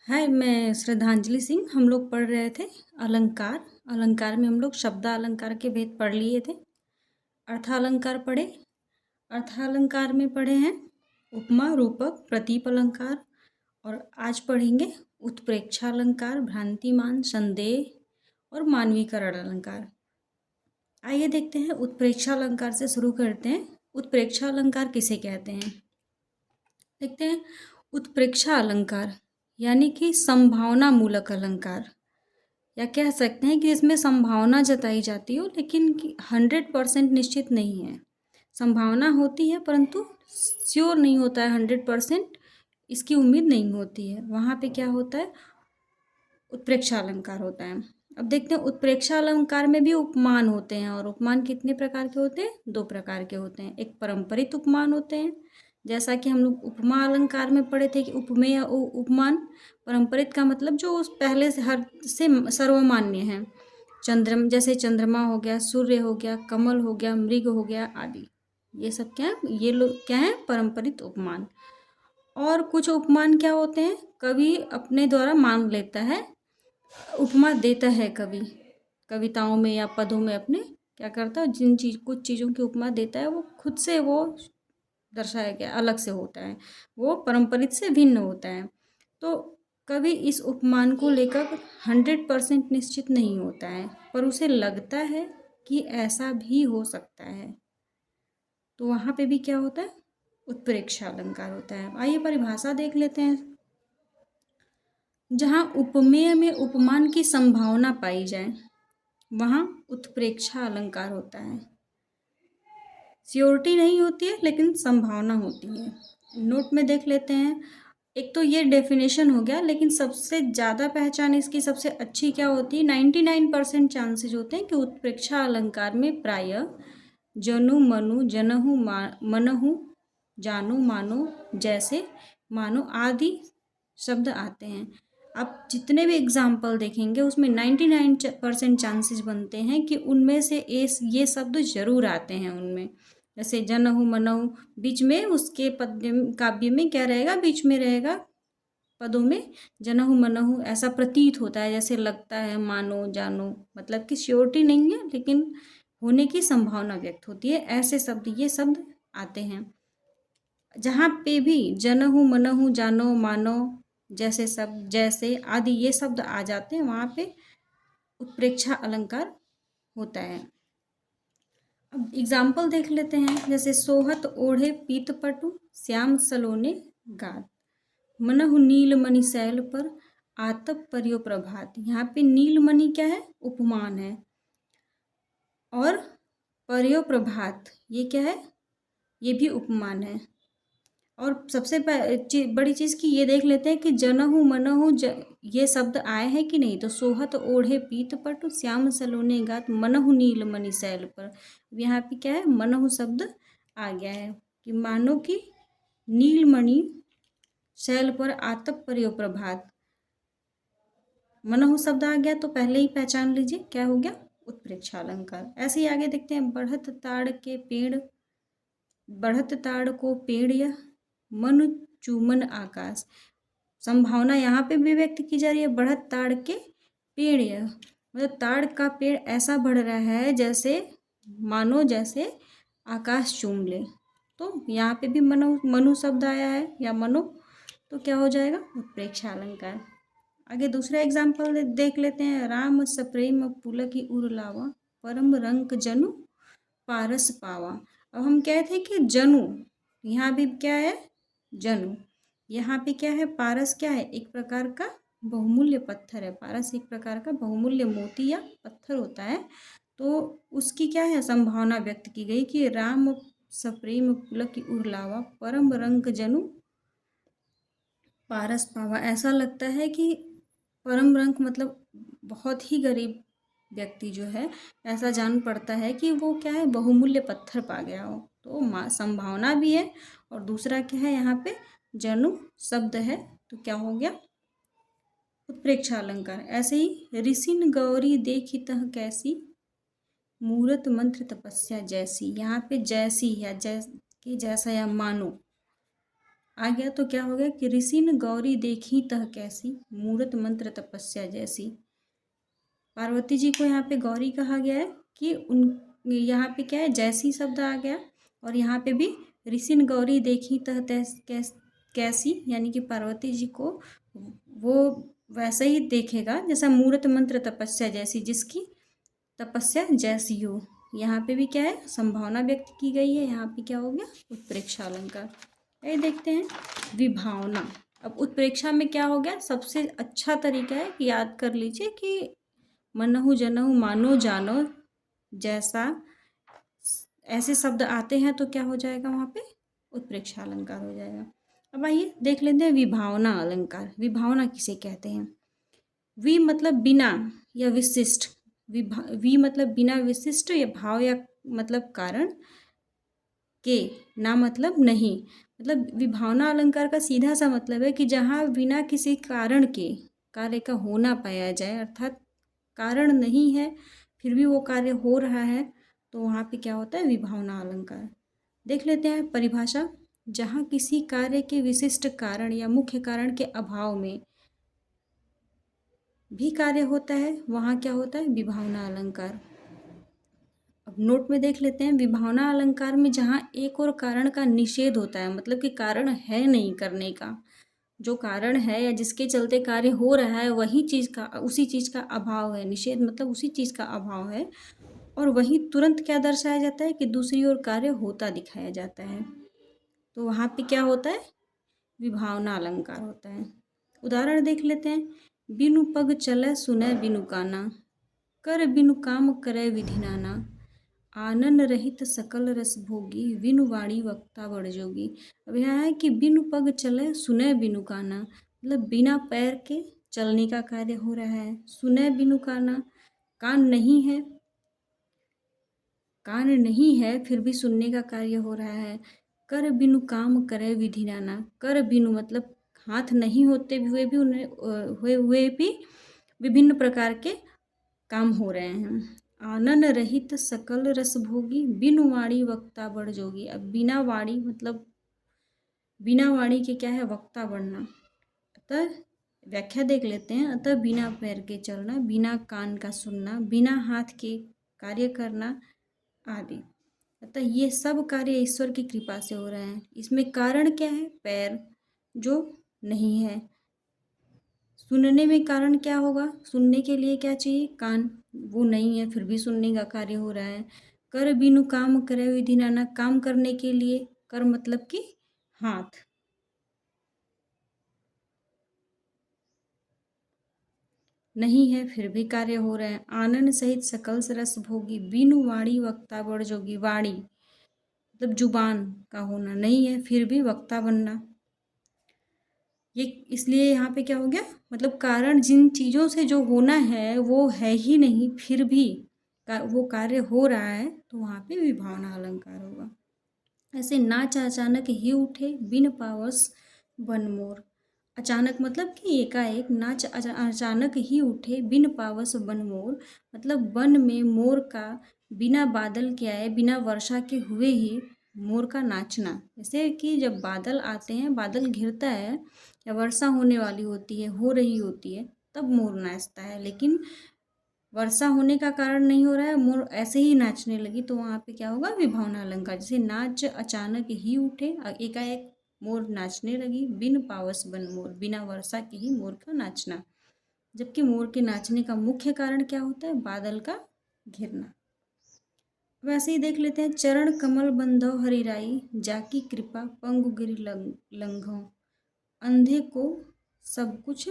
हाय, मैं श्रद्धांजलि सिंह। हम लोग पढ़ रहे थे अलंकार। अलंकार में हम लोग शब्दालंकार के भेद पढ़ लिए थे। अर्थालंकार पढ़े। अर्थालंकार में पढ़े हैं उपमा, रूपक, प्रतीप अलंकार। और आज पढ़ेंगे उत्प्रेक्षालंकार, भ्रांतिमान, संदेह और मानवीकरण अलंकार। आइए देखते हैं, उत्प्रेक्षालंकार से शुरू करते हैं। उत्प्रेक्षालंकार किसे कहते हैं? देखते हैं। उत्प्रेक्षा अलंकार यानी कि संभावना मूलक अलंकार, या कह सकते हैं कि इसमें संभावना जताई जाती हो लेकिन 100% निश्चित नहीं है। संभावना होती है परंतु श्योर नहीं होता है, 100% इसकी उम्मीद नहीं होती है। वहाँ पे क्या होता है? उत्प्रेक्षा अलंकार होता है। अब देखते हैं, उत्प्रेक्षा अलंकार में भी उपमान होते हैं। और उपमान कितने प्रकार के होते हैं? 2 प्रकार के होते हैं। एक पारंपरिक उपमान होते हैं, जैसा कि हम लोग उपमा अलंकार में पढ़े थे कि उपमेय उपमान। पारंपरिक का मतलब जो उस पहले से हर से सर्वमान्य है। जैसे चंद्रमा हो गया, सूर्य हो गया, कमल हो गया, मृग हो गया आदि। ये सब क्या है? ये लोग क्या है? पारंपरिक उपमान। और कुछ उपमान क्या होते हैं? कवि अपने द्वारा मान लेता है, उपमा देता है कवि कविताओं में या पदों में। अपने क्या करता है, कुछ चीज़ों की उपमा देता है, वो खुद से वो दर्शाया गया अलग से होता है, वो पारंपरिक से भिन्न होता है। तो कवि इस उपमान को लेकर 100% निश्चित नहीं होता है, पर उसे लगता है कि ऐसा भी हो सकता है। तो वहाँ पे भी क्या होता है? उत्प्रेक्षा अलंकार होता है। आइए परिभाषा देख लेते हैं। जहाँ उपमेय में उपमान की संभावना पाई जाए वहाँ उत्प्रेक्षा अलंकार होता है। श्योरिटी नहीं होती है लेकिन संभावना होती है। नोट में देख लेते हैं। एक तो ये डेफिनेशन हो गया, लेकिन सबसे ज़्यादा पहचान इसकी सबसे अच्छी क्या होती है? 99% चांसेज होते हैं कि उत्प्रेक्षा अलंकार में प्रायः जनु मनु जनहु मनहु जानु मानो जैसे मानो आदि शब्द आते हैं। आप जितने भी एग्जाम्पल देखेंगे उसमें 99% चांसेस बनते हैं कि उनमें से ये शब्द जरूर आते हैं उनमें। जैसे जनहु मनहु, बीच में उसके पद्य काव्य में क्या रहेगा? बीच में रहेगा पदों में जनहु मनहु। ऐसा प्रतीत होता है, जैसे लगता है, मानो, जानो, मतलब कि श्योरिटी नहीं है लेकिन होने की संभावना व्यक्त होती है। ऐसे शब्द, ये शब्द आते हैं। जहाँ पे भी जनहु मनहु जानो मानो जैसे शब्द, जैसे आदि ये शब्द आ जाते हैं, वहाँ पे उत्प्रेक्षा अलंकार होता है। अब एग्जाम्पल देख लेते हैं। जैसे सोहत ओढ़े पीत पटु श्याम सलोने गात, मनहु नीलमणि शैल पर आतप परियो प्रभात। यहाँ पे नीलमणि क्या है? उपमान है। और परियो प्रभात ये क्या है? ये भी उपमान है। और सबसे बड़ी चीज़ की ये देख लेते हैं कि जनहु मनहु ये शब्द आए हैं कि नहीं। तो सोहत ओढ़े पीत पटु श्याम सलोने गात मनहु नीलमणि शैल पर। यहाँ पे क्या है? मनहु शब्द आ गया है कि मानो कि नीलमणि शैल पर आतप परियो प्रभात। मनहु शब्द आ गया तो पहले ही पहचान लीजिए क्या हो गया? उत्प्रेक्षा अलंकार। ऐसे ही आगे देखते हैं। बढ़त ताड़ के पेड़, बढ़त ताड़ को पेड़ यह मनु चूमन आकाश। संभावना यहाँ पे भी व्यक्त की जा रही है। बढ़त ताड़ के पेड़ यह, मतलब ताड़ का पेड़ ऐसा बढ़ रहा है जैसे मानो जैसे आकाश चूम ले। तो यहाँ पे भी मनु शब्द आया है या मनु, तो क्या हो जाएगा? उत्प्रेक्षा अलंकार। आगे दूसरा एग्जाम्पल देख लेते हैं। राम सप्रेम पुलकी उर लावा परम रंक जनु पारस पावा। अब हम कहे थे कि जनु, यहाँ भी क्या है? जनु। यहाँ पे क्या है? पारस क्या है? एक प्रकार का बहुमूल्य पत्थर है। पारस एक प्रकार का बहुमूल्य मोती या पत्थर होता है। तो उसकी क्या है? संभावना व्यक्त की गई कि राम सप्रेम पुलकी उर लावा परम रंक जनु पारस पावा। ऐसा लगता है कि परम रंक मतलब बहुत ही गरीब व्यक्ति जो है, ऐसा जान पड़ता है कि वो क्या है? बहुमूल्य पत्थर पा गया हो। तो संभावना भी है। और दूसरा क्या है? यहाँ पे जनु शब्द है, तो क्या हो गया? उत्प्रेक्षा अलंकार। ऐसे ही ऋषिन गौरी देखी तह कैसी मूरत मंत्र तपस्या जैसी। यहाँ पे जैसी या जैसा या मानो, आ गया तो क्या हो गया कि ऋषि न गौरी देखी तह कैसी, मूरत मंत्र तपस्या जैसी। पार्वती जी को यहाँ पे गौरी कहा गया है कि उन यहाँ पे क्या है, जैसी शब्द आ गया। और यहाँ पे भी ऋषि न गौरी देखी तह कैसी, यानी कि पार्वती जी को वो वैसे ही देखेगा जैसा मूरत मंत्र तपस्या जैसी, जिसकी तपस्या जैसी हो। यहाँ पे भी क्या है, संभावना व्यक्त की गई है। यहाँ पे क्या हो गया, उत्प्रेक्षा अलंकार। ये देखते हैं विभावना। अब उत्प्रेक्षा में क्या हो गया, सबसे अच्छा तरीका है कि याद कर लीजिए कि मनहु जनहु मानो जानो, जैसा ऐसे शब्द आते हैं तो क्या हो जाएगा, वहाँ पे उत्प्रेक्षा अलंकार हो जाएगा। अब आइए देख लेते हैं विभावना अलंकार। विभावना किसे कहते हैं? वि मतलब बिना या विशिष्ट, वि मतलब बिना विशिष्ट या भाव या मतलब कारण के, ना मतलब नहीं। मतलब विभावना अलंकार का सीधा सा मतलब है कि जहाँ बिना किसी कारण के कार्य का होना पाया जाए, अर्थात कारण नहीं है फिर भी वो कार्य हो रहा है, तो वहाँ पे क्या होता है, विभावना अलंकार। देख लेते हैं परिभाषा। जहाँ किसी कार्य के विशिष्ट कारण या मुख्य कारण के अभाव में भी कार्य होता है, वहाँ क्या होता है, विभावना अलंकार। अब नोट में देख लेते हैं, विभावना अलंकार में जहाँ एक और कारण का निषेध होता है, मतलब कि कारण है नहीं करने का, जो कारण है या जिसके चलते कार्य हो रहा है वही चीज़ का, उसी चीज़ का अभाव है। निषेध मतलब उसी चीज़ का अभाव है। और वहीं तुरंत क्या दर्शाया जाता है कि दूसरी ओर कार्य होता दिखाया जाता है, तो वहाँ पे क्या होता है, विभावना अलंकार होता है। उदाहरण देख लेते हैं। बिनु पग चलै सुनै बिनु काना, कर बिनु काम करे विधि नाना, आनन रहित सकल रस भोगी, बिनु वाणी वक्ता बड़ जोगी। अब यहाँ है कि बिनु पग चले सुने बिनु काना, मतलब बिना पैर के चलने का कार्य हो रहा है। सुने बिनु काना, कान नहीं है, कान नहीं है फिर भी सुनने का कार्य हो रहा है। कर बिनु काम करे विधि नाना, कर बिनु मतलब हाथ नहीं होते हुए भी उन्हें हुए भी विभिन्न प्रकार के काम हो रहे हैं। आनन रहित सकल रस भोगी, बिनु वाणी वक्ता बड़ जोगी। अब बिना वाणी मतलब बिना वाणी के क्या है, वक्ता बढ़ना। अतः व्याख्या देख लेते हैं। अतः बिना पैर के चलना, बिना कान का सुनना, बिना हाथ के कार्य करना आदि। अतः ये सब कार्य ईश्वर की कृपा से हो रहे हैं। इसमें कारण क्या है, पैर जो नहीं है। सुनने में कारण क्या होगा, सुनने के लिए क्या चाहिए, कान, वो नहीं है फिर भी सुनने का कार्य हो रहा है। कर बिनु काम करे विधि नाना, काम करने के लिए, कर मतलब कि हाथ, नहीं है फिर भी कार्य हो रहे हैं। आनंद सहित सकल रस भोगी, बिनु वाणी वक्ता बड़ जोगी। वाणी मतलब जुबान का होना, नहीं है फिर भी वक्ता बनना। ये इसलिए यहाँ पे क्या हो गया, मतलब कारण जिन चीज़ों से जो होना है वो है ही नहीं, फिर भी वो कार्य हो रहा है, तो वहाँ पे विभावना अलंकार होगा। ऐसे नाच अचानक ही उठे, बिन पावस बन मोर। अचानक मतलब कि एकाएक, नाच अचानक ही उठे, बिन पावस बन मोर मतलब वन में मोर का बिना बादल के आए, बिना वर्षा के हुए ही मोर का नाचना। जैसे कि जब बादल आते हैं, बादल घिरता है या वर्षा होने वाली होती है, हो रही होती है, तब मोर नाचता है। लेकिन वर्षा होने का कारण नहीं हो रहा है, मोर ऐसे ही नाचने लगी, तो वहाँ पे क्या होगा, विभावना अलंकार। जैसे नाच अचानक ही उठे, एकाएक मोर नाचने लगी, बिन पावस बन मोर, बिना वर्षा के ही मोर का नाचना। जबकि मोर के नाचने का मुख्य कारण क्या होता है, बादल का घिरना। वैसे ही देख लेते हैं। चरण कमल बंधो हरिराई, जाकी कृपा पंगु गिरि लंघो, अंधे को सब कुछ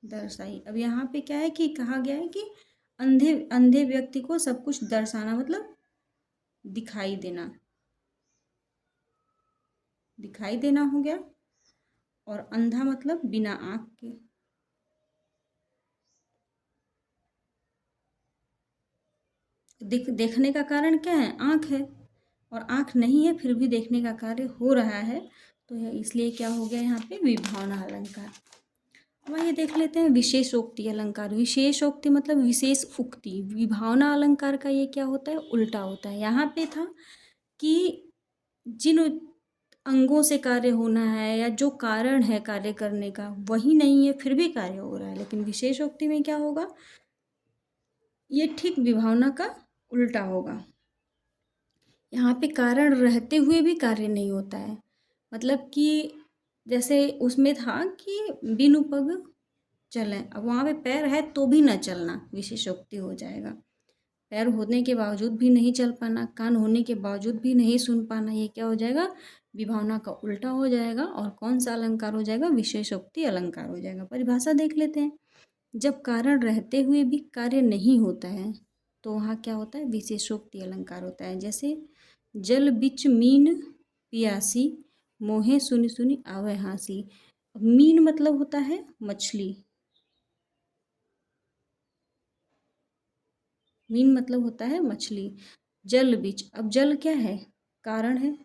दर्शाई। अब यहाँ पे क्या है कि कहा गया है कि अंधे अंधे व्यक्ति को सब कुछ दर्शाना, मतलब दिखाई देना, दिखाई देना हो गया। और अंधा मतलब बिना आँख के। देखने का कारण क्या है, आँख है, और आँख नहीं है फिर भी देखने का कार्य हो रहा है, तो इसलिए क्या हो गया यहाँ पे, विभावना अलंकार। अब ये देख लेते हैं विशेषोक्ति अलंकार। विशेषोक्ति मतलब विशेष उक्ति। विभावना अलंकार का ये क्या होता है, उल्टा होता है। यहाँ पे था कि जिन अंगों से कार्य होना है या जो कारण है कार्य करने का वही नहीं है, फिर भी कार्य हो रहा है। लेकिन विशेषोक्ति में क्या होगा, ये ठीक विभावना का उल्टा होगा। यहाँ पे कारण रहते हुए भी कार्य नहीं होता है। मतलब कि जैसे उसमें था कि बिनु पग चलें, अब वहाँ पे पैर है तो भी न चलना विशेषोक्ति हो जाएगा। पैर होने के बावजूद भी नहीं चल पाना, कान होने के बावजूद भी नहीं सुन पाना, ये क्या हो जाएगा, विभावना का उल्टा हो जाएगा। और कौन सा अलंकार हो जाएगा, विशेषोक्ति अलंकार हो जाएगा। परिभाषा देख लेते हैं। जब कारण रहते हुए भी कार्य नहीं होता है तो वहाँ क्या होता है, विशेषोक्ति अलंकार होता है। जैसे जल बिच मीन पियासी, मोहे सुनी सुनी आवे हाँसी। मीन मतलब होता है मछली, मीन मतलब होता है मछली। जल बीच, अब जल क्या है, कारण है।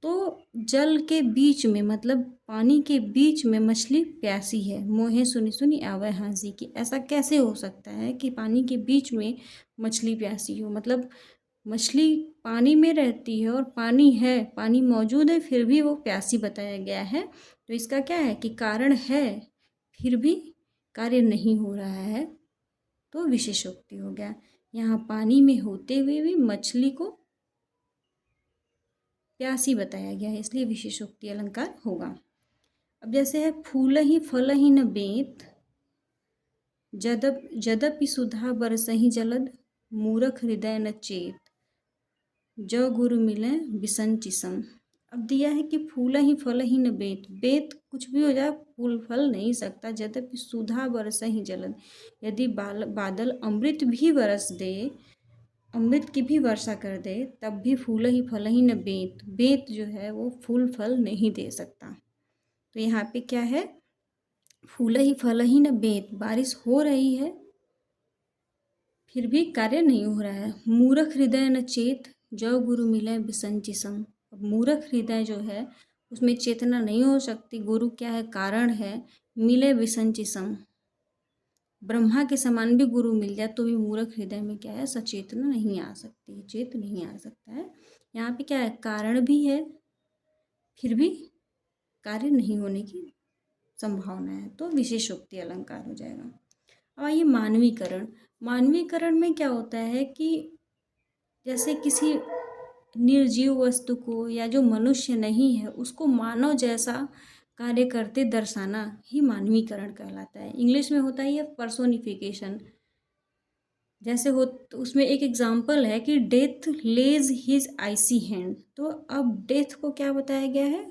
तो जल के बीच में मतलब पानी के बीच में मछली प्यासी है, मोहे सुनी सुनी आवे हाँसी की। ऐसा कैसे हो सकता है कि पानी के बीच में मछली प्यासी हो, मतलब मछली पानी में रहती है और पानी है, पानी मौजूद है, फिर भी वो प्यासी बताया गया है। तो इसका क्या है कि कारण है फिर भी कार्य नहीं हो रहा है, तो विशेषोक्ति हो गया। यहाँ पानी में होते हुए भी मछली को प्यासी बताया गया है, इसलिए विशेषोक्ति अलंकार होगा। अब जैसे है फूल ही फल ही न बेत, जदपि सुधा बरसहि जलद, मूरख हृदय न चेत, जो गुरु मिले बिसंचिसम। अब दिया है कि फूल ही फल ही न बेत, बेत कुछ भी हो जाए फूल फल नहीं सकता। यद्यपि सुधा बरस ही जलद, यदि बादल अमृत भी बरस दे, अमृत की भी वर्षा कर दे, तब भी फूल ही फल ही न बेत, बेत जो है वो फूल फल नहीं दे सकता। तो यहाँ पे क्या है, फूल ही फल ही न बेत, बारिश हो रही है फिर भी कार्य नहीं हो रहा है। मूरख हृदय न चेत, जो गुरु मिले बिसंचिसम। अब मूरख हृदय जो है उसमें चेतना नहीं हो सकती, गुरु क्या है, कारण है, मिले विसंचिसम। ब्रह्मा के समान भी गुरु मिल जाए तो भी मूर्ख हृदय में क्या है, सचेतना नहीं आ सकती, चेत नहीं आ सकता है। यहाँ पे क्या है, कारण भी है फिर भी कार्य नहीं होने की संभावना है, तो विशेषोक्ति अलंकार हो जाएगा। अब आइए मानवीकरण। मानवीकरण में क्या होता है कि जैसे किसी निर्जीव वस्तु को या जो मनुष्य नहीं है उसको मानव जैसा कार्य करते दर्शाना ही मानवीकरण कहलाता है। इंग्लिश में होता है ये पर्सोनिफिकेशन। जैसे हो उसमें एक एग्जाम्पल है कि डेथ लेज हिज आईसी हैंड, तो अब डेथ को क्या बताया गया है,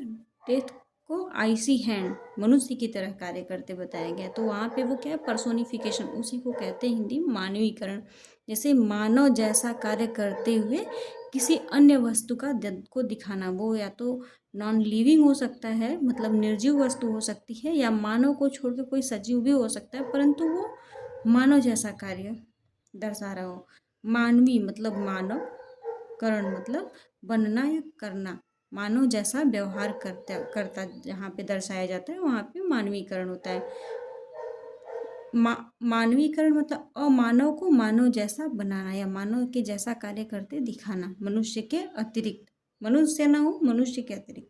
डेथ को आईसी हैंड मनुष्य की तरह कार्य करते बताया गया, तो वहाँ पे वो क्या है, पर्सोनिफिकेशन, उसी को कहते हैं हिंदी मानवीकरण। जैसे मानव जैसा कार्य करते हुए किसी अन्य वस्तु को दिखाना, वो या तो नॉन लिविंग हो सकता है, मतलब निर्जीव वस्तु हो सकती है, या मानव को छोड़ के कोई सजीव भी हो सकता है, परंतु वो मानव जैसा कार्य दर्शा रहा हो। मानवी मतलब मानव, करण मतलब बनना या करना, मानव जैसा व्यवहार करता जहाँ पे दर्शाया जाता है वहाँ पे मानवीकरण होता है। मानवीकरण मतलब अमानव को मानव जैसा बनाना या मानव के जैसा कार्य करते दिखाना, मनुष्य के अतिरिक्त, मनुष्य ना हो, मनुष्य के अतिरिक्त।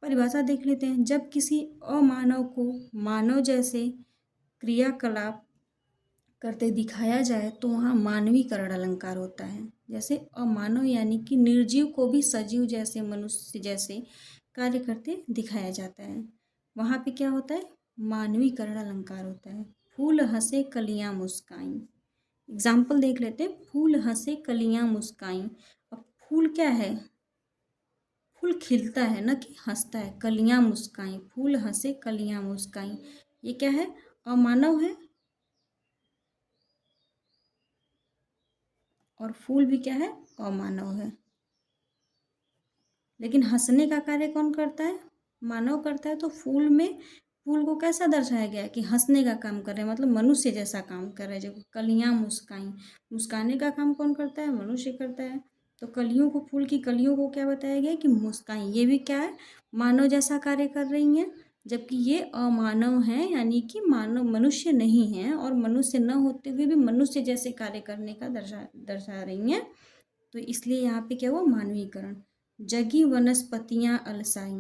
परिभाषा देख लेते हैं। जब किसी अमानव को मानव जैसे क्रियाकलाप करते दिखाया जाए तो वहाँ मानवीकरण अलंकार होता है। जैसे अमानव यानी कि निर्जीव को भी सजीव जैसे, मनुष्य जैसे कार्य करते दिखाया जाता है, वहाँ पे क्या होता है, मानवीकरण अलंकार होता है। फूल हंसे कलियाँ मुस्काई, एग्जाम्पल देख लेते हैं। फूल हंसे कलियाँ मुस्काई, अब फूल क्या है, फूल खिलता है ना कि हंसता है। कलियाँ मुस्काई, फूल हंसे कलियाँ मुस्काई, ये क्या है, अमानव है, और फूल भी क्या है, अमानव है। लेकिन हंसने का कार्य कौन करता है, मानव करता है। तो फूल में फूल को कैसा दर्शाया गया है कि हंसने का काम कर रहे हैं, मतलब मनुष्य जैसा काम कर रहे हैं। जो कलियां मुस्काई, मुस्काने का काम कौन करता है, मनुष्य करता है। तो कलियों को, फूल की कलियों को क्या बताया गया कि मुस्काई, ये भी क्या है, मानव जैसा कार्य कर रही हैं, जबकि ये अमानव हैं, यानी कि मानव मनुष्य नहीं हैं, और मनुष्य न होते हुए भी मनुष्य जैसे कार्य करने का दर्शा रही हैं, तो इसलिए यहाँ पे क्या हुआ, मानवीकरण। जगी वनस्पतियाँ अलसाई।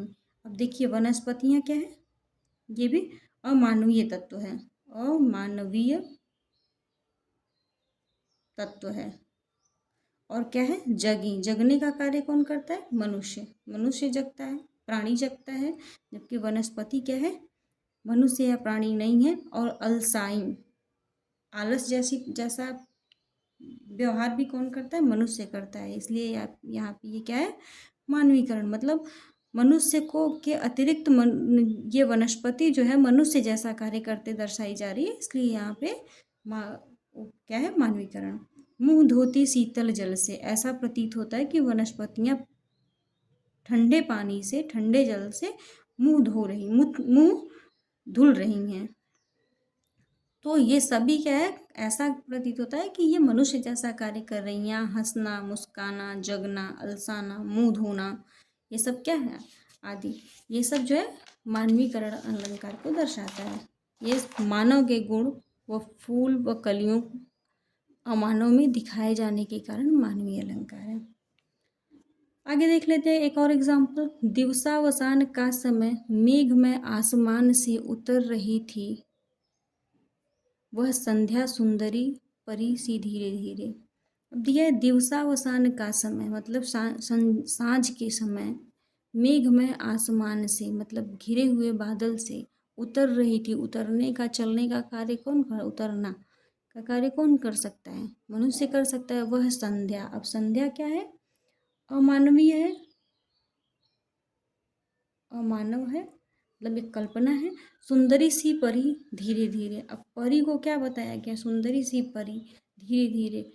अब देखिए वनस्पतियाँ क्या है, ये भी अमानवीय तत्व है, अमानवीय तत्व है। और क्या है, जगी, जगने का कार्य कौन करता है, मनुष्य, मनुष्य जगता है, प्राणी जगता है। जबकि वनस्पति क्या है, मनुष्य या प्राणी नहीं है। और अलसाई, आलस जैसा व्यवहार भी कौन करता है, मनुष्य करता है। इसलिए यहाँ पे ये क्या है, मानवीकरण। मतलब मनुष्य को के अतिरिक्त ये वनस्पति जो है मनुष्य जैसा कार्य करते दर्शाई जा रही है, इसलिए यहाँ पे क्या है, मानवीकरण। मुंह धोती शीतल जल से, ऐसा प्रतीत होता है कि वनस्पतियां ठंडे पानी से, ठंडे जल से मुंह धुल रही हैं। तो ये सभी क्या है, ऐसा प्रतीत होता है कि ये मनुष्य जैसा कार्य कर रही हैं। हंसना, मुस्काना, जगना, अलसाना, मुंह धोना, ये सब क्या है, आदि, ये सब जो है मानवीकरण अलंकार को दर्शाता है। ये मानव के गुण व फूल व कलियों अमानव में दिखाए जाने के कारण मानवीय अलंकार है। आगे देख लेते हैं एक और एग्जाम्पल। दिवसावसान का समय मेघ में आसमान से उतर रही थी, वह संध्या सुंदरी परी सी धीरे धीरे। अब दिया है दिवसावसान का समय, मतलब सांझ के समय, मेघ में आसमान से मतलब घिरे हुए बादल से उतर रही थी। उतरने का, चलने का कार्य कौन कर, उतरना का कार्य कौन कर सकता है, मनुष्य कर सकता है। वह संध्या, अब संध्या क्या है, अमानवीय है, अमानव है, मतलब एक कल्पना है। सुंदरी सी परी धीरे धीरे, अब परी को क्या बताया गया, सुंदरी सी परी धीरे धीरे।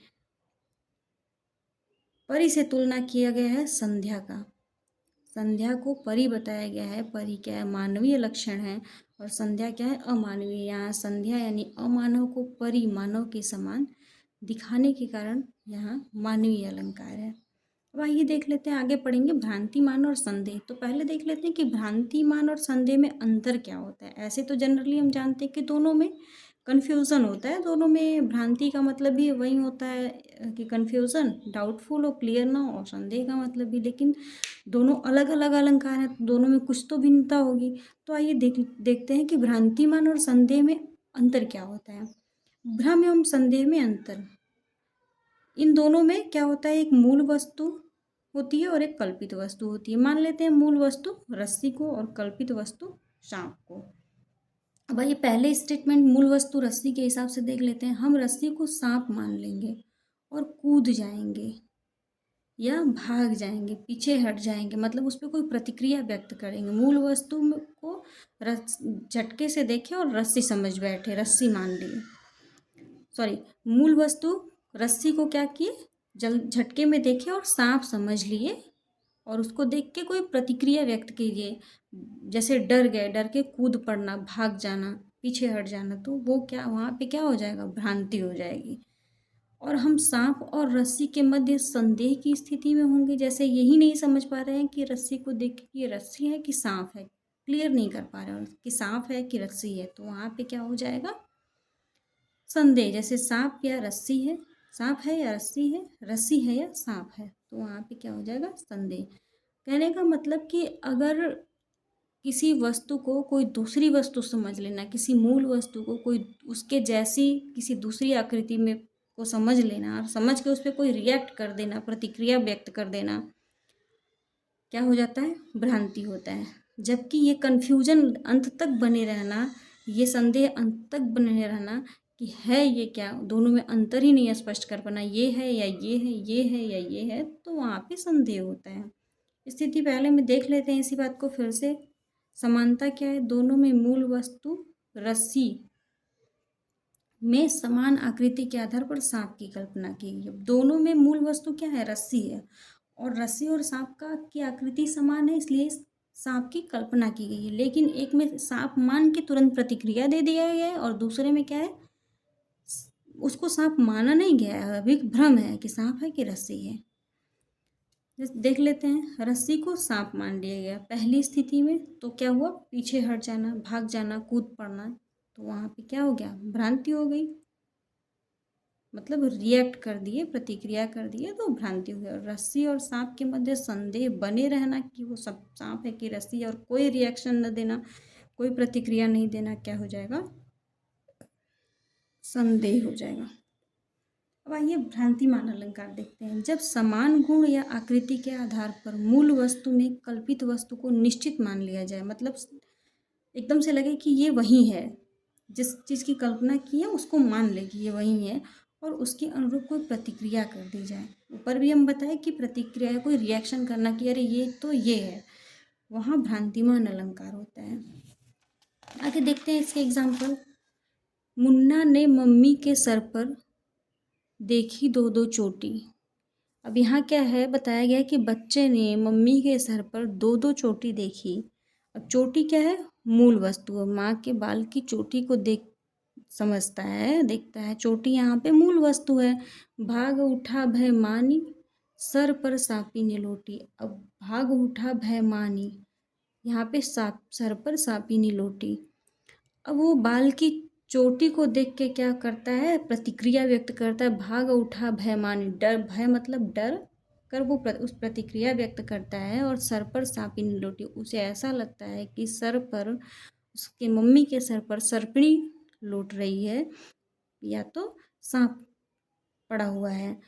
परी से तुलना किया गया है संध्या का, संध्या को परी बताया गया है। परी क्या है, मानवीय लक्षण है, और संध्या क्या है, अमानवीय। यहाँ संध्या यानी अमानव को परी, मानव के समान दिखाने के कारण यहाँ मानवीय अलंकार है। अब आइए देख लेते हैं, आगे पढ़ेंगे भ्रांतिमान और संदेह। तो पहले देख लेते हैं कि भ्रांतिमान और संदेह में अंतर क्या होता है। ऐसे तो जनरली हम जानते हैं कि दोनों में कन्फ्यूज़न होता है, दोनों में भ्रांति का मतलब भी वही होता है कि कन्फ्यूज़न, डाउटफुल हो, क्लियर ना हो, और संदेह का मतलब भी, लेकिन दोनों अलग अलग अलंकार हैं, दोनों में कुछ तो भिन्नता होगी। तो आइए देखते हैं कि भ्रांतिमान और संदेह में अंतर क्या होता है। भ्रम एवं संदेह में अंतर, इन दोनों में क्या होता है, एक मूल वस्तु होती है और एक कल्पित वस्तु होती है। मान लेते हैं मूल वस्तु रस्सी को और कल्पित वस्तु सांप को। अब ये पहले स्टेटमेंट मूल वस्तु रस्सी के हिसाब से देख लेते हैं। हम रस्सी को सांप मान लेंगे और कूद जाएंगे या भाग जाएंगे, पीछे हट जाएंगे, मतलब उस पर कोई प्रतिक्रिया व्यक्त करेंगे। मूल वस्तु को झटके से देखे और रस्सी समझ बैठे, रस्सी मान लिए, सॉरी, मूल वस्तु रस्सी को क्या किए, झटके में देखे और सांप समझ लिए, और उसको देख के कोई प्रतिक्रिया व्यक्त कीजिए, जैसे डर गए, डर के कूद पड़ना, भाग जाना, पीछे हट जाना, तो वो क्या, वहाँ पे क्या हो जाएगा, भ्रांति हो जाएगी। और हम सांप और रस्सी के मध्य संदेह की स्थिति में होंगे, जैसे यही नहीं समझ पा रहे हैं कि रस्सी को देख के ये रस्सी है कि सांप है, क्लियर नहीं कर पा रहे हैं कि सांप है कि रस्सी है, तो वहाँ पे क्या हो जाएगा, संदेह। जैसे सांप या रस्सी है, सांप है या रस्सी है या सांप है, तो वहाँ पे क्या हो जाएगा, संदेह। कहने का मतलब कि अगर किसी वस्तु को कोई दूसरी वस्तु समझ लेना, किसी मूल वस्तु को कोई उसके जैसी किसी दूसरी आकृति में को समझ लेना, और समझ के उस पर कोई रिएक्ट कर देना, प्रतिक्रिया व्यक्त कर देना, क्या हो जाता है, भ्रांति होता है। जबकि ये कन्फ्यूजन अंत तक बने रहना, ये संदेह अंत तक बने रहना कि है ये क्या, दोनों में अंतर ही नहीं स्पष्ट कर पाना, ये है या ये है, ये है या ये है, तो वहाँ पे संदेह होता है। स्थिति पहले में देख लेते हैं इसी बात को फिर से। समानता क्या है, दोनों में मूल वस्तु रस्सी में समान आकृति के आधार पर सांप की कल्पना की गई। दोनों में मूल वस्तु क्या है, रस्सी है, और रस्सी और सांप का की आकृति समान है, इसलिए सांप की कल्पना की गई है। लेकिन एक में सांप मान के तुरंत प्रतिक्रिया दे दिया गया है, और दूसरे में क्या है, उसको सांप माना नहीं गया है, अभी भ्रम है कि सांप है कि रस्सी है। देख लेते हैं, रस्सी को सांप मान लिया गया पहली स्थिति में, तो क्या हुआ, पीछे हट जाना, भाग जाना, कूद पड़ना, तो वहाँ पे क्या हो गया, भ्रांति हो गई। मतलब रिएक्ट कर दिए, प्रतिक्रिया कर दिए तो भ्रांति हुई। और रस्सी और सांप के मध्य संदेह बने रहना कि वो सब सांप है कि रस्सी, और कोई रिएक्शन न देना, कोई प्रतिक्रिया नहीं देना, क्या हो जाएगा? संदेह हो जाएगा। अब आइए भ्रांतिमान अलंकार देखते हैं। जब समान गुण या आकृति के आधार पर मूल वस्तु में कल्पित वस्तु को निश्चित मान लिया जाए, मतलब एकदम से लगे कि ये वही है, जिस चीज़ की कल्पना की है उसको मान ले कि ये वही है, और उसके अनुरूप कोई प्रतिक्रिया कर दी जाए। ऊपर भी हम बताए कि प्रतिक्रिया है कोई रिएक्शन करना कि अरे ये तो ये है, वहाँ भ्रांतिमान अलंकार होता है। आगे देखते हैं इसके एग्जाम्पल। मुन्ना ने मम्मी के सर पर देखी दो दो चोटी। अब यहाँ क्या है, बताया गया है कि बच्चे ने मम्मी के सर पर दो दो चोटी देखी। अब चोटी क्या है? मूल वस्तु है। माँ के बाल की चोटी को देख समझता है, देखता है, चोटी यहाँ पे मूल वस्तु है। भाग उठा भय मानी, सर पर सापी ने लोटी। अब भाग उठा भय मानी, यहाँ पे साप, सर पर सापी ने लोटी। अब वो बाल की चोटी को देख के क्या करता है? प्रतिक्रिया व्यक्त करता है। भाग उठा भय मानी, डर, भय मतलब डर कर वो उस प्रतिक्रिया व्यक्त करता है। और सर पर सांपिनी लोटी, उसे ऐसा लगता है कि सर पर, उसके मम्मी के सर पर सर्पिणी लौट रही है या तो सांप पड़ा हुआ है।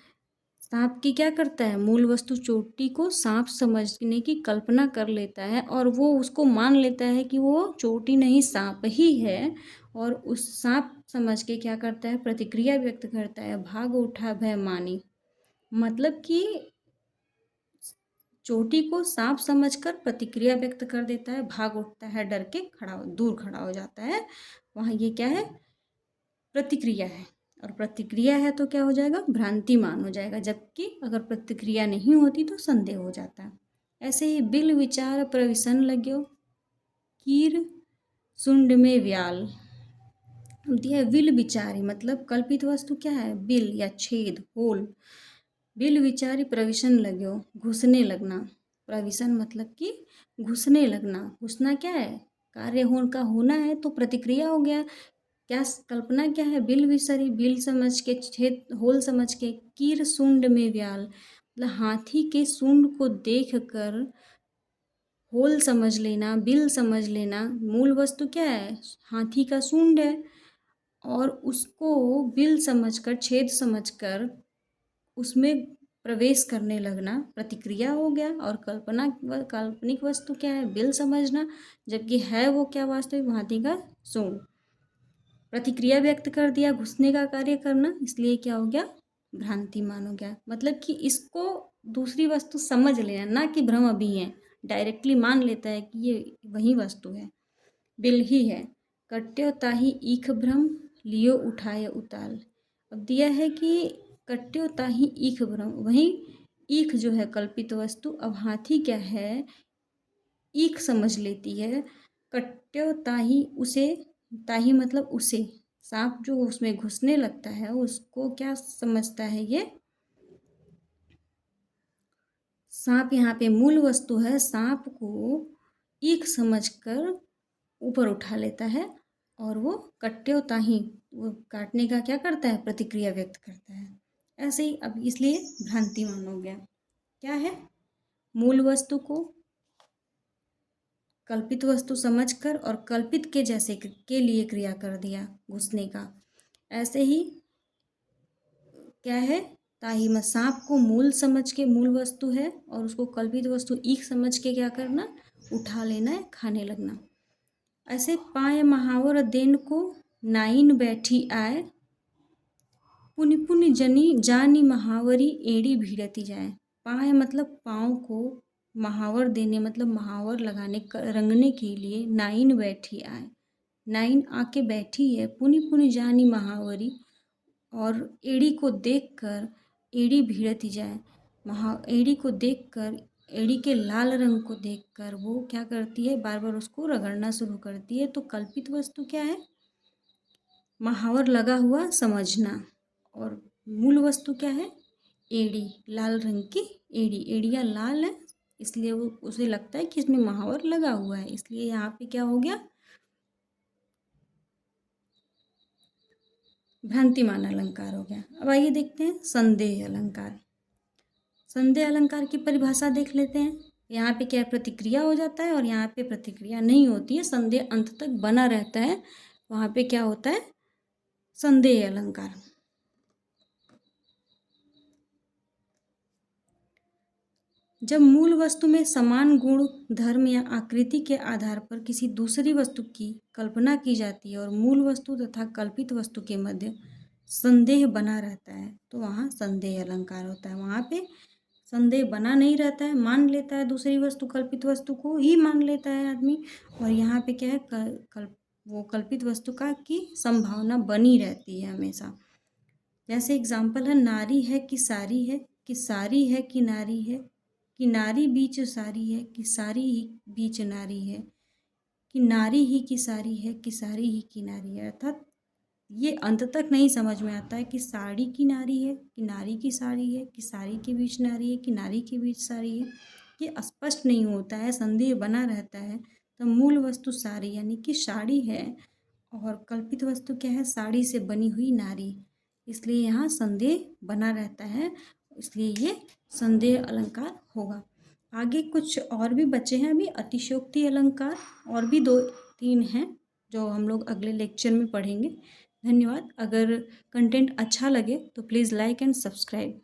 सांप की क्या करता है? मूल वस्तु चोटी को सांप समझने की कल्पना कर लेता है और वो उसको मान लेता है कि वो चोटी नहीं सांप ही है, और उस सांप समझ के क्या करता है? प्रतिक्रिया व्यक्त करता है। भाग उठा भय मानी, मतलब कि चोटी को सांप समझकर प्रतिक्रिया व्यक्त कर देता है, भाग उठता है, डर के दूर खड़ा हो जाता है। वहाँ ये क्या है? प्रतिक्रिया है। और प्रतिक्रिया है तो क्या हो जाएगा? भ्रांतिमान हो जाएगा। जबकि अगर प्रतिक्रिया नहीं होती तो संदेह हो जाता है। ऐसे ही बिल विचार प्रविशन लग्यो, कीर सुंड में व्याल। दिया बिल विचारी, मतलब कल्पित वस्तु क्या है? बिल या छेद, होल। बिल विचारी प्रविशन लग्यो, घुसने लगना। प्रविशन मतलब कि घुसने लगना। घुसना क्या है? कार्य का होना है तो प्रतिक्रिया हो गया। क्या कल्पना क्या है? बिल विसरी, बिल समझ के, छेद, होल समझ के। कीर सूंड में व्याल, मतलब हाथी के सूंड को देख कर होल समझ लेना, बिल समझ लेना। मूल वस्तु क्या है? हाथी का सूंड है, और उसको बिल समझकर, छेद समझकर उसमें प्रवेश करने लगना प्रतिक्रिया हो गया। और काल्पनिक वस्तु क्या है? बिल समझना, जबकि है वो क्या? वास्तविक हाथी का सूंड। प्रतिक्रिया व्यक्त कर दिया, घुसने का कार्य करना, इसलिए क्या हो गया? भ्रांतिमान हो गया। मतलब कि इसको दूसरी वस्तु समझ लेना, ना कि भ्रम अभी है, डायरेक्टली मान लेता है कि ये वही वस्तु है, बिल ही है। कट्यो ताही ईख भ्रम, लियो उठाए उताल। अब दिया है कि कट्यो ताही ईख भ्रम, वही ईख जो है कल्पित वस्तु, अब हाथी क्या है? ईख समझ लेती है। कट्यो ताही, उसे, ताही मतलब उसे, सांप जो उसमें घुसने लगता है उसको क्या समझता है ये? सांप यहाँ पे मूल वस्तु है, सांप को ईख समझकर ऊपर उठा लेता है, और वो कट्यो ताही, वो काटने का क्या करता है? प्रतिक्रिया व्यक्त करता है। ऐसे ही अब इसलिए भ्रांतिमान हो गया। क्या है? मूल वस्तु को कल्पित वस्तु समझकर और कल्पित के जैसे के लिए क्रिया कर दिया, घुसने का। ऐसे ही क्या है? ताही में सांप को मूल समझ के, मूल वस्तु है, और उसको कल्पित वस्तु ईख समझ के क्या करना? उठा लेना है, खाने लगना। ऐसे पाए महावर देन को, नाइन बैठी आए, पुनि पुनि जनी जानी महावरी, एड़ी भीड़ती जाए। पाए मतलब पाँव को, महावर देने मतलब महावर लगाने, रंगने के लिए, नाइन बैठी आए, नाइन आके बैठी है। पुनि पुनि जानी महावरी, और एड़ी को देखकर एड़ी भीड़ती जाए। एड़ी को देखकर, एड़ी के लाल रंग को देखकर वो क्या करती है? बार बार उसको रगड़ना शुरू करती है। तो कल्पित वस्तु क्या है? महावर लगा हुआ समझना। और मूल वस्तु क्या है? एड़ी, लाल रंग की एड़ी, एड़ियाँ लाल है, इसलिए वो उसे लगता है कि इसमें महावर लगा हुआ है, इसलिए यहाँ पे क्या हो गया? भ्रांतिमान अलंकार हो गया। अब आइए देखते हैं संदेह अलंकार। संदेह अलंकार की परिभाषा देख लेते हैं। यहाँ पे क्या है, प्रतिक्रिया हो जाता है और यहाँ पे प्रतिक्रिया नहीं होती है, संदेह अंत तक बना रहता है। वहाँ पे क्या होता है, संदेह अलंकार। जब मूल वस्तु में समान गुण, धर्म या आकृति के आधार पर किसी दूसरी वस्तु की कल्पना की जाती है और मूल वस्तु तथा कल्पित वस्तु के मध्य संदेह बना रहता है, तो वहाँ संदेह अलंकार होता है। वहाँ पे संदेह बना नहीं रहता है, मान लेता है दूसरी वस्तु, कल्पित वस्तु को ही मान लेता है आदमी। और यहाँ पे क्या है, वो कल्पित वस्तु का की संभावना बनी रहती है हमेशा। जैसे एग्जाम्पल है, नारी है कि सारी है, कि सारी है कि नारी है, कि नारी बीच सारी है, कि सारी ही बीच नारी है, कि नारी ही की सारी है, कि सारी ही की नारी है। अर्थात ये अंत तक नहीं समझ में आता है कि साड़ी की नारी है, कि नारी की साड़ी है, कि साड़ी के बीच नारी है, कि नारी के बीच साड़ी है। ये स्पष्ट नहीं होता है, संदेह बना रहता है। तो मूल वस्तु साड़ी यानी कि साड़ी है और कल्पित वस्तु क्या है, साड़ी से बनी हुई नारी, इसलिए यहाँ संदेह बना रहता है, इसलिए ये संदेह अलंकार होगा। आगे कुछ और भी बचे हैं अभी, अतिशयोक्ति अलंकार और भी 2-3 हैं जो हम लोग अगले लेक्चर में पढ़ेंगे। धन्यवाद। अगर कंटेंट अच्छा लगे तो प्लीज़ लाइक एंड सब्सक्राइब।